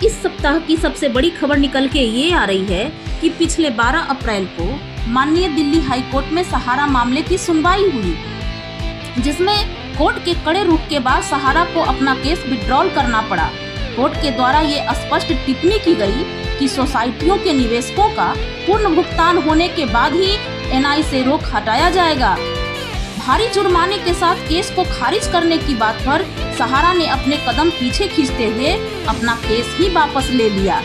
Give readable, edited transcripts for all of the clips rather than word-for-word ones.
इस सप्ताह की सबसे बड़ी खबर निकल के ये आ रही है कि पिछले 12 अप्रैल को माननीय दिल्ली हाई कोर्ट में सहारा मामले की सुनवाई हुई, जिसमें कोर्ट के कड़े रुख के बाद सहारा को अपना केस विड्रॉल करना पड़ा। कोर्ट के द्वारा ये स्पष्ट टिप्पणी की गई कि सोसाइटियों के निवेशकों का पूर्ण भुगतान होने के बाद ही एनआई से रोक हटाया जाएगा। भारी जुर्माने के साथ केस को खारिज करने की बात पर सहारा ने अपने कदम पीछे खींचते हुए अपना केस ही वापस ले लिया।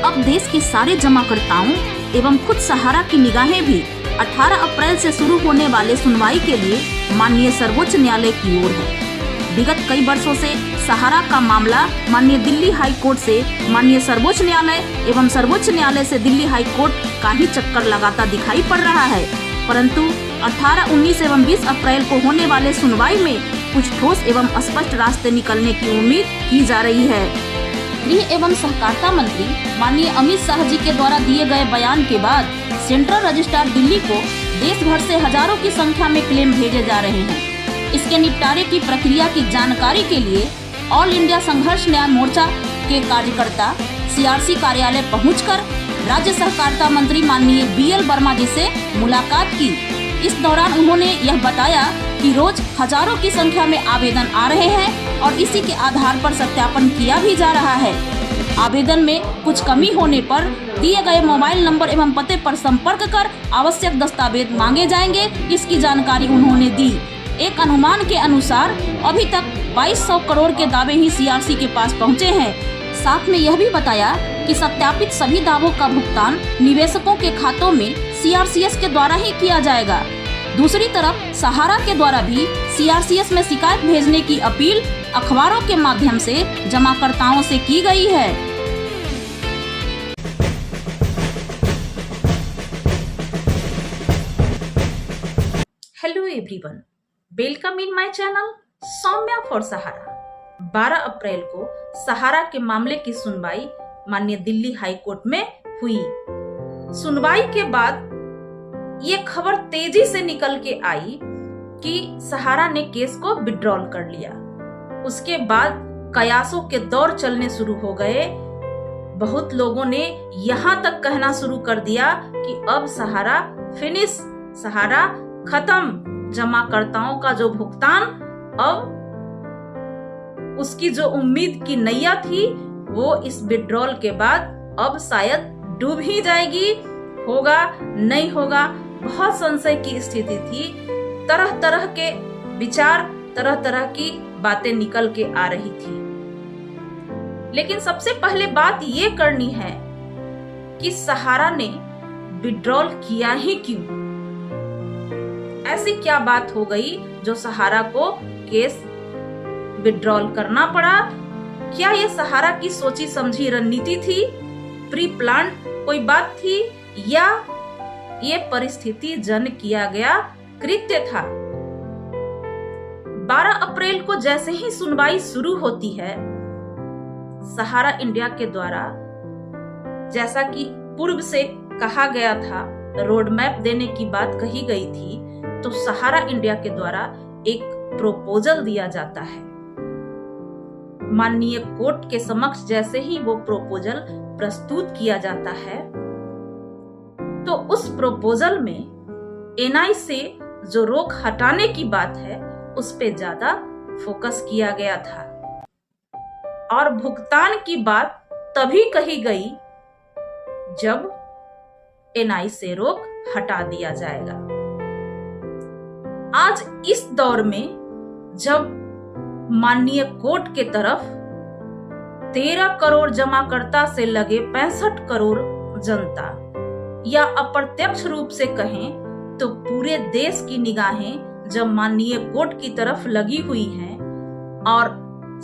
अब देश के सारे जमाकर्ताओं एवं खुद सहारा की निगाहें भी 18 अप्रैल से शुरू होने वाले सुनवाई के लिए माननीय सर्वोच्च न्यायालय की ओर है। विगत कई वर्षों से सहारा का मामला माननीय दिल्ली हाई कोर्ट से माननीय सर्वोच्च न्यायालय एवं सर्वोच्च न्यायालय से दिल्ली हाई कोर्ट का ही चक्कर लगाता दिखाई पड़ रहा है, परंतु 18, 19 एवं 20 अप्रैल को होने वाले सुनवाई में कुछ ठोस एवं स्पष्ट रास्ते निकलने की उम्मीद की जा रही है। गृह एवं सहकारिता मंत्री माननीय अमित शाह जी के द्वारा दिए गए बयान के बाद सेंट्रल रजिस्ट्रार दिल्ली को देश भर से हजारों की संख्या में क्लेम भेजे जा रहे हैं। इसके निपटारे की प्रक्रिया की जानकारी के लिए ऑल इंडिया संघर्ष न्याय मोर्चा के कार्यकर्ता सीआरसी कार्यालय पहुंचकर राज्य सहकारिता मंत्री माननीय बीएल वर्मा जी से मुलाकात की। इस दौरान उन्होंने यह बताया कि रोज हजारों की संख्या में आवेदन आ रहे हैं और इसी के आधार पर सत्यापन किया भी जा रहा है। आवेदन में कुछ कमी होने पर दिए गए मोबाइल नंबर एवं पते पर संपर्क कर आवश्यक दस्तावेज मांगे जाएंगे, इसकी जानकारी उन्होंने दी। एक अनुमान के अनुसार अभी तक 2200 करोड़ के दावे ही सीआरसी के पास पहुंचे हैं। साथ में यह भी बताया कि सत्यापित सभी दावों का भुगतान निवेशकों के खातों में सीआरसीएस के द्वारा ही किया जाएगा। दूसरी तरफ सहारा के द्वारा भी सीआरसीएस में शिकायत भेजने की अपील अखबारों के माध्यम से जमाकर्ताओं से की गई है। Hello everyone, welcome in my channel Soumya for Sahara. 12 अप्रैल को सहारा के मामले की सुनवाई माननीय दिल्ली हाई कोर्ट में हुई। सुनवाई के बाद ये खबर तेजी से निकल के आई कि सहारा ने केस को विड्रॉल कर लिया। उसके बाद कयासों के दौर चलने शुरू हो गए। बहुत लोगों ने यहाँ तक कहना शुरू कर दिया कि अब सहारा फिनिश, सहारा खत्म, जमाकर्ताओं का जो भुगतान, अब उसकी जो उम्मीद की नैया थी वो इस विड्रॉल के बाद अब शायद डूब ही जाएगी। होगा नहीं होगा, बहुत संशय की स्थिति थी। तरह तरह के विचार, तरह तरह की बातें निकल के आ रही थी। लेकिन सबसे पहले बात ये करनी है कि सहारा ने विड्रॉल किया ही क्यों? ऐसी क्या बात हो गई जो सहारा को केस विड्रॉल करना पड़ा? क्या ये सहारा की सोची समझी रणनीति थी, प्री प्लान कोई बात थी, या ये परिस्थिति जन किया गया कृत्य था? 12 अप्रैल को जैसे ही सुनवाई शुरू होती है, सहारा इंडिया के द्वारा जैसा कि पूर्व से कहा गया था, रोड मैप देने की बात कही गई थी, तो सहारा इंडिया के द्वारा एक प्रोपोजल दिया जाता है। माननीय कोर्ट के समक्ष जैसे ही वो प्रोपोजल प्रस्तुत किया जाता है, तो उस प्रोपोजल में एनआई से जो रोक हटाने की बात है उस पे ज्यादा फोकस किया गया था और भुगतान की बात तभी कही गई जब एनआई से रोक हटा दिया जाएगा। आज इस दौर में जब माननीय कोर्ट के तरफ 13 करोड़ जमाकर्ता से लगे 65 करोड़ जनता, या अप्रत्यक्ष रूप से कहें तो पूरे देश की निगाहें जब माननीय कोर्ट की तरफ लगी हुई हैं और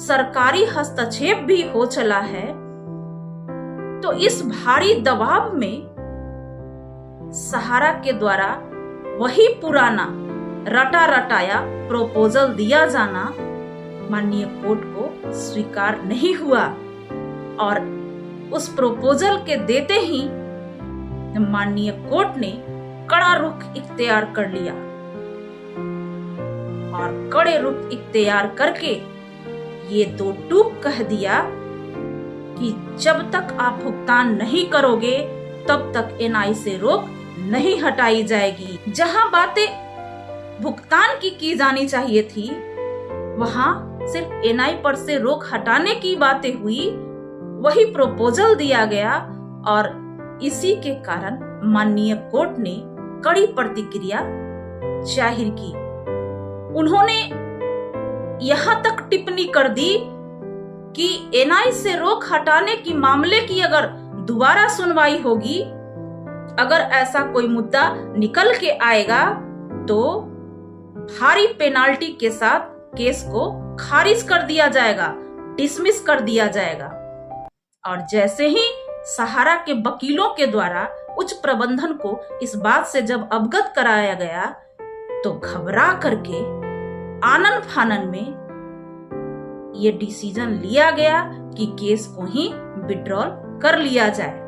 सरकारी हस्तक्षेप भी हो चला है, तो इस भारी दबाव में सहारा के द्वारा वही पुराना रटा रटाया प्रोपोजल दिया जाना माननीय कोर्ट को स्वीकार नहीं हुआ और उस प्रोपोजल के देते ही माननीय कोर्ट ने कड़ा रुख इख्तियार कर लिया और कड़े रुख इख्तियार करके ये दो टूक कह दिया कि जब तक आप भुगतान नहीं करोगे तब तक एनआई से रोक नहीं हटाई जाएगी। जहां बातें भुगतान की जानी चाहिए थी, वहां सिर्फ एनआई पर से रोक हटाने की बातें हुई, वही प्रपोजल दिया गया और इसी के कारण माननीय कोर्ट ने कड़ी प्रतिक्रिया जाहिर की। उन्होंने यहां तक टिप्पणी कर दी कि एनआई से रोक हटाने की मामले की अगर दोबारा सुनवाई होगी, अगर ऐसा कोई मुद्दा निकल के आएगा तो भारी पेनाल्टी के साथ केस को खारिज कर दिया जाएगा, डिसमिस कर दिया जाएगा। और जैसे ही सहारा के वकीलों के द्वारा उच्च प्रबंधन को इस बात से जब अवगत कराया गया तो घबरा करके आनन फानन में ये डिसीजन लिया गया कि केस को ही विड्रॉल कर लिया जाए।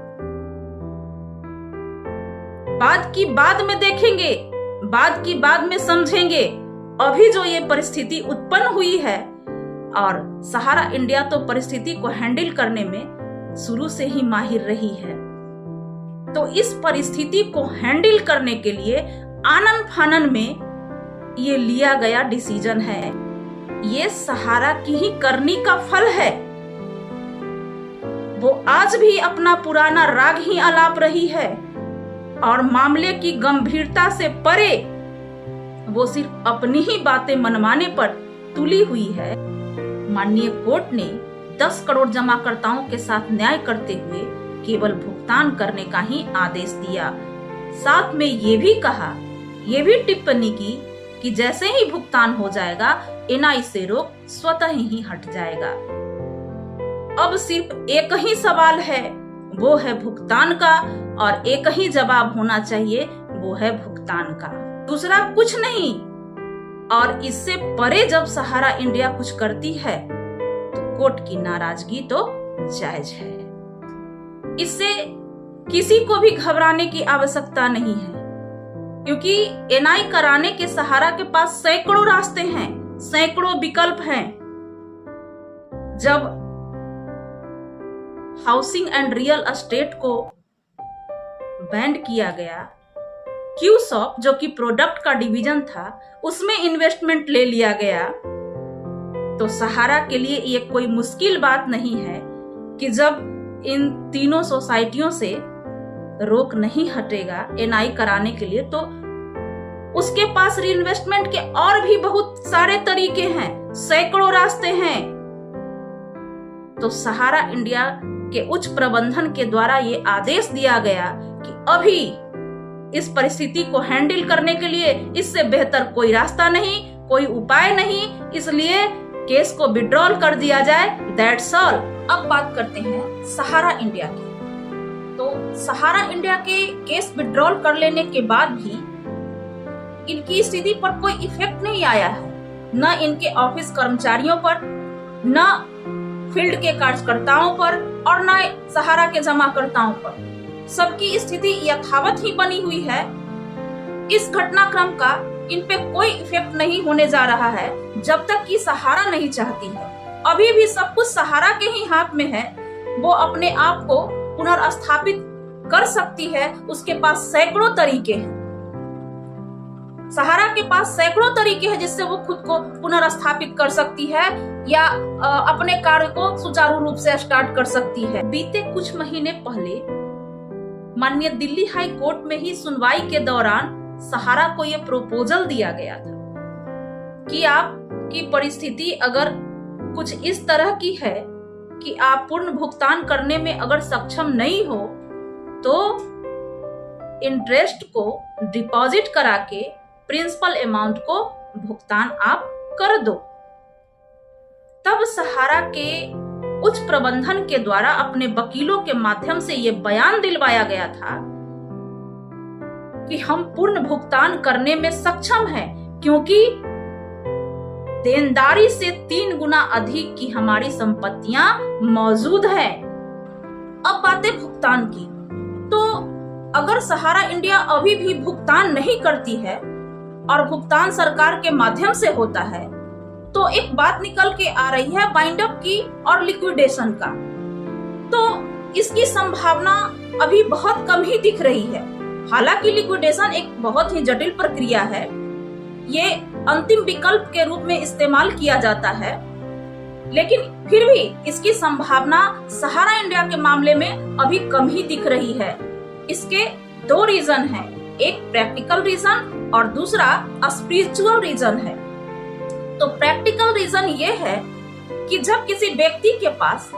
बात की बाद में देखेंगे, बात की बाद में समझेंगे। अभी जो ये परिस्थिति उत्पन्न हुई है, और सहारा इंडिया तो परिस्थिति को हैंडल करने में शुरू से ही माहिर रही है, तो इस परिस्थिति को हैंडल करने के लिए आनन फानन में ये लिया गया डिसीजन है। ये सहारा की ही करनी का फल है। वो आज भी अपना पुराना राग ही आलाप रही है और मामले की गंभीरता से परे वो सिर्फ अपनी ही बातें मनवाने पर तुली हुई है। माननीय कोर्ट ने 10 करोड़ जमाकर्ताओं के साथ न्याय करते हुए केवल भुगतान करने का ही आदेश दिया। साथ में ये भी कहा, ये भी टिप्पणी की कि जैसे ही भुगतान हो जाएगा एनआई से रोक स्वतः ही हट जाएगा। अब सिर्फ एक ही सवाल है, वो है भुगतान का, और एक ही जवाब होना चाहिए, वो है भुगतान का, दूसरा कुछ नहीं। और इससे परे जब सहारा इंडिया कुछ करती है तो कोर्ट की नाराजगी तो जायज है। इससे किसी को भी घबराने की आवश्यकता नहीं है, क्योंकि एनआई कराने के सहारा के पास सैकड़ों रास्ते हैं, सैकड़ों विकल्प हैं। जब हाउसिंग एंड रियल एस्टेट को बैंड किया गया, क्यूसॉप जो कि प्रोडक्ट का डिवीजन था, उसमें इन्वेस्टमेंट ले लिया गया, तो सहारा के लिए ये कोई मुश्किल बात नहीं है कि जब इन तीनों सोसाइटियों से रोक नहीं हटेगा एनआई कराने के लिए, तो उसके पास रीइन्वेस्टमेंट के और भी बहुत सारे तरीके हैं, सैकड़ों रास्ते हैं। तो सहारा इंडिया के उच्च प्रबंधन के द्वारा ये आदेश दिया गया कि अभी इस परिस्थिति को हैंडल करने के लिए इससे बेहतर कोई रास्ता नहीं, कोई उपाय नहीं, इसलिए केस को विड्रॉल कर दिया जाए, दैट्स ऑल। अब बात करते हैं सहारा इंडिया की। तो सहारा इंडिया के केस विड्रॉल कर लेने के बाद भी इनकी स्थिति पर कोई इफेक्ट नहीं आया है, न इनके ऑफिस कर्मचारियों पर, न फील्ड के कार्यकर्ताओं पर, और न सहारा के जमाकर्ताओं पर। सबकी स्थिति यथावत ही बनी हुई है। इस घटनाक्रम का इन पे कोई इफेक्ट नहीं होने जा रहा है जब तक कि सहारा नहीं चाहती है। अभी भी सब कुछ सहारा के ही हाथ में है। वो अपने आप को पुनर्स्थापित कर सकती है, उसके पास सैकड़ों तरीके हैं। सहारा के पास सैकड़ों तरीके हैं जिससे वो खुद को पुनर्स्थापित कर सकती है या अपने कार्य को सुचारू रूप से स्टार्ट कर सकती है। बीते कुछ महीने पहले माननीय दिल्ली हाई कोर्ट में ही सुनवाई के दौरान सहारा को यह प्रपोजल दिया गया था कि आपकी परिस्थिति अगर कुछ इस तरह की है कि आप पूर्ण भुगतान करने में अगर सक्षम नहीं हो तो इंटरेस्ट को डिपॉजिट करा के प्रिंसिपल अमाउंट को भुगतान आप कर दो। तब सहारा के उच्च प्रबंधन के द्वारा अपने वकीलों के माध्यम से यह बयान दिलवाया गया था कि हम पूर्ण भुगतान करने में सक्षम हैं, क्योंकि देनदारी से 3 गुना अधिक की हमारी संपत्तियां मौजूद हैं। अब बातें भुगतान की, तो अगर सहारा इंडिया अभी भी भुगतान नहीं करती है और भुगतान सरकार के माध्यम से होता है, तो एक बात निकल के आ रही है बाइंड अप की और लिक्विडेशन का। तो इसकी संभावना अभी बहुत कम ही दिख रही है। हालांकि लिक्विडेशन एक बहुत ही जटिल प्रक्रिया है, ये अंतिम विकल्प के रूप में इस्तेमाल किया जाता है, लेकिन फिर भी इसकी संभावना सहारा इंडिया के मामले में अभी कम ही दिख रही है। इसके दो रीजन हैं, एक प्रैक्टिकल रीजन और दूसरा स्पिरिचुअल रीजन है। तो प्रैक्टिकल रीजन ये है कि जब किसी व्यक्ति के पास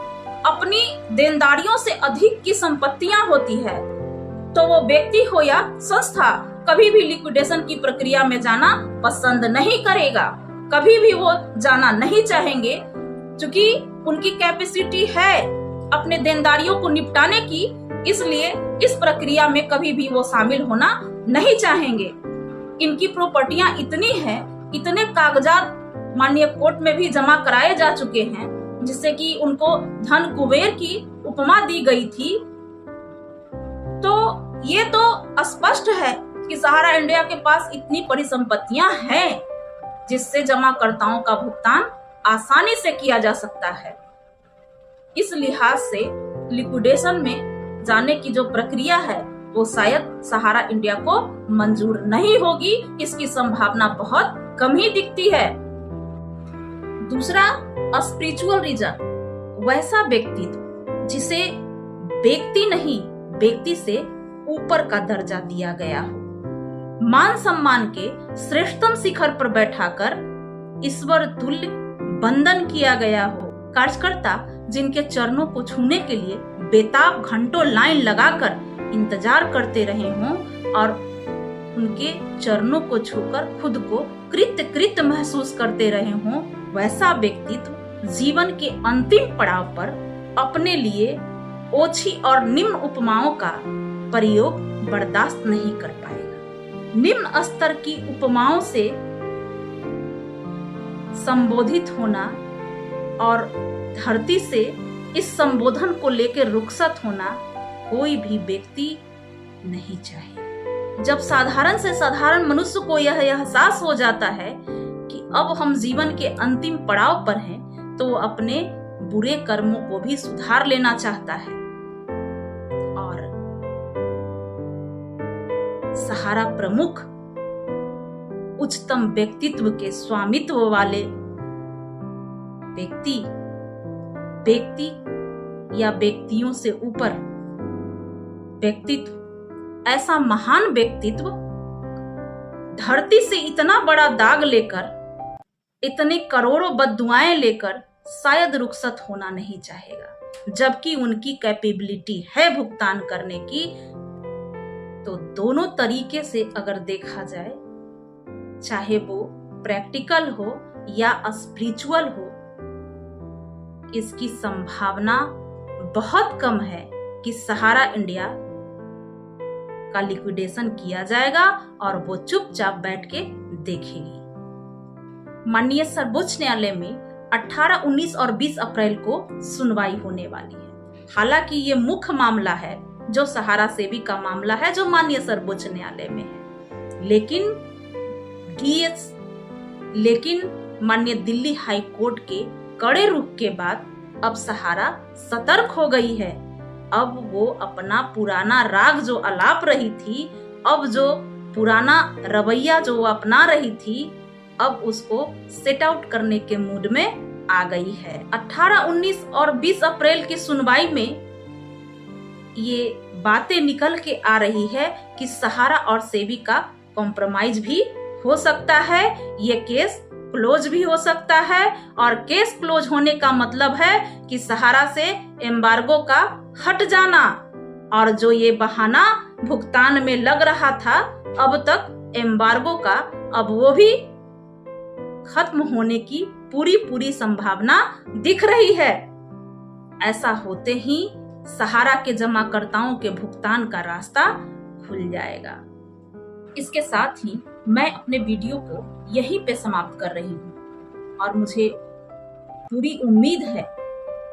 अपनी देनदारियों से अधिक की संपत्तियां होती है तो वो व्यक्ति हो या संस्था कभी भी लिक्विडेशन की प्रक्रिया में जाना पसंद नहीं करेगा, कभी भी वो जाना नहीं चाहेंगे, क्योंकि उनकी कैपेसिटी है अपने देनदारियों को निपटाने की, इसलिए इस प्रक्रिया में कभी भी वो शामिल होना नहीं चाहेंगे। इनकी प्रॉपर्टियां इतनी हैं, इतने कागजात माननीय कोर्ट में भी जमा कराए जा चुके हैं, जिससे कि उनको धन कुबेर की उपमा दी गई थी। तो ये तो स्पष्ट है कि सहारा इंडिया के पास इतनी परिसंपत्तियां हैं जिससे जमाकर्ताओं का भुगतान आसानी से किया जा सकता है। इस लिहाज से लिक्विडेशन में जाने की जो प्रक्रिया है वो शायद सहारा इंडिया को मंजूर नहीं होगी, इसकी संभावना बहुत कम ही दिखती है। दूसरा स्पिरिचुअल रीजन, वैसा व्यक्तित्व जिसे व्यक्ति नहीं व्यक्ति से ऊपर का दर्जा दिया गया हो, मान सम्मान के श्रेष्ठतम शिखर पर बैठाकर ईश्वर तुल्य वंदन किया गया हो, कार्यकर्ता जिनके चरणों को छूने के लिए बेताब घंटों लाइन लगाकर इंतजार करते रहे हों और उनके चरणों को छूकर खुद को कृत महसूस करते रहे हों, वैसा व्यक्तित्व जीवन के अंतिम पड़ाव पर अपने लिए ओछी और निम्न उपमाओं का प्रयोग बर्दाश्त नहीं कर पाएगा। निम्न स्तर की उपमाओं से संबोधित होना और धरती से इस संबोधन को लेकर रुखसत होना कोई भी व्यक्ति नहीं चाहे। जब साधारण से साधारण मनुष्य को यह एहसास हो जाता है कि अब हम जीवन के अंतिम पड़ाव पर हैं, तो वो अपने बुरे कर्मों को भी सुधार लेना चाहता है और सहारा प्रमुख उच्चतम व्यक्तित्व के स्वामित्व वाले व्यक्ति या व्यक्तियों से ऊपर व्यक्तित्व, ऐसा महान व्यक्तित्व धरती से इतना बड़ा दाग लेकर, इतने करोड़ों बद्दुआएं लेकर शायद रुखसत होना नहीं चाहेगा, जबकि उनकी कैपेबिलिटी है भुगतान करने की। तो दोनों तरीके से अगर देखा जाए, चाहे वो प्रैक्टिकल हो या स्पिरिचुअल हो, इसकी संभावना बहुत कम है कि सहारा इंडिया का लिक्विडेशन किया जाएगा और वो चुपचाप बैठ के देखेगी। माननीय सर्वोच्च न्यायालय में 18, 19 और 20 अप्रैल को सुनवाई होने वाली है। हालांकि ये मुख्य मामला है जो सहारा सेवी का मामला है, जो माननीय सर्वोच्च न्यायालय में है, लेकिन माननीय दिल्ली हाई कोर्ट के कड़े रुख के बाद अब सहारा सतर्क हो गई है। अब वो अपना पुराना राग जो अलाप रही थी, अब जो पुराना रवैया जो वो अपना रही थी, अब उसको सेट आउट करने के मूड में आ गई है। 18, 19 और 20 अप्रैल की सुनवाई में ये बातें निकल के आ रही है कि सहारा और सेबी का कॉम्प्रोमाइज भी हो सकता है, ये केस क्लोज भी हो सकता है। और केस क्लोज होने का मतलब है कि सहारा से एम्बार्गो का हट जाना, और जो ये बहाना भुगतान में लग रहा था अब तक एम्बार्गो का, अब वो भी खत्म होने की पूरी संभावना दिख रही है। ऐसा होते ही सहारा के जमाकर्ताओं के भुगतान का रास्ता खुल जाएगा। इसके साथ ही मैं अपने वीडियो को यहीं पे समाप्त कर रही हूँ और मुझे पूरी उम्मीद है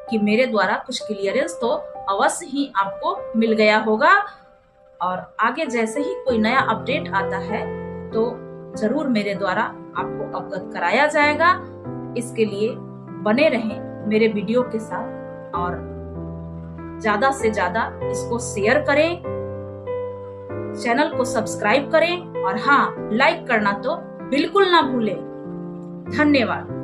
कि मेरे द्वारा कुछ क्लियरेंस तो अवश्य ही आपको मिल गया होगा, और आगे जैसे ही कोई नया अपडेट आता है तो जरूर मेरे द्वारा आपको अवगत कराया जाएगा। इसके लिए बने रहें मेरे वीडियो के साथ और ज्यादा से ज्यादा इसको शेयर करें, चैनल को सब्सक्राइब करें और हाँ, लाइक करना तो बिल्कुल ना भूलें। धन्यवाद।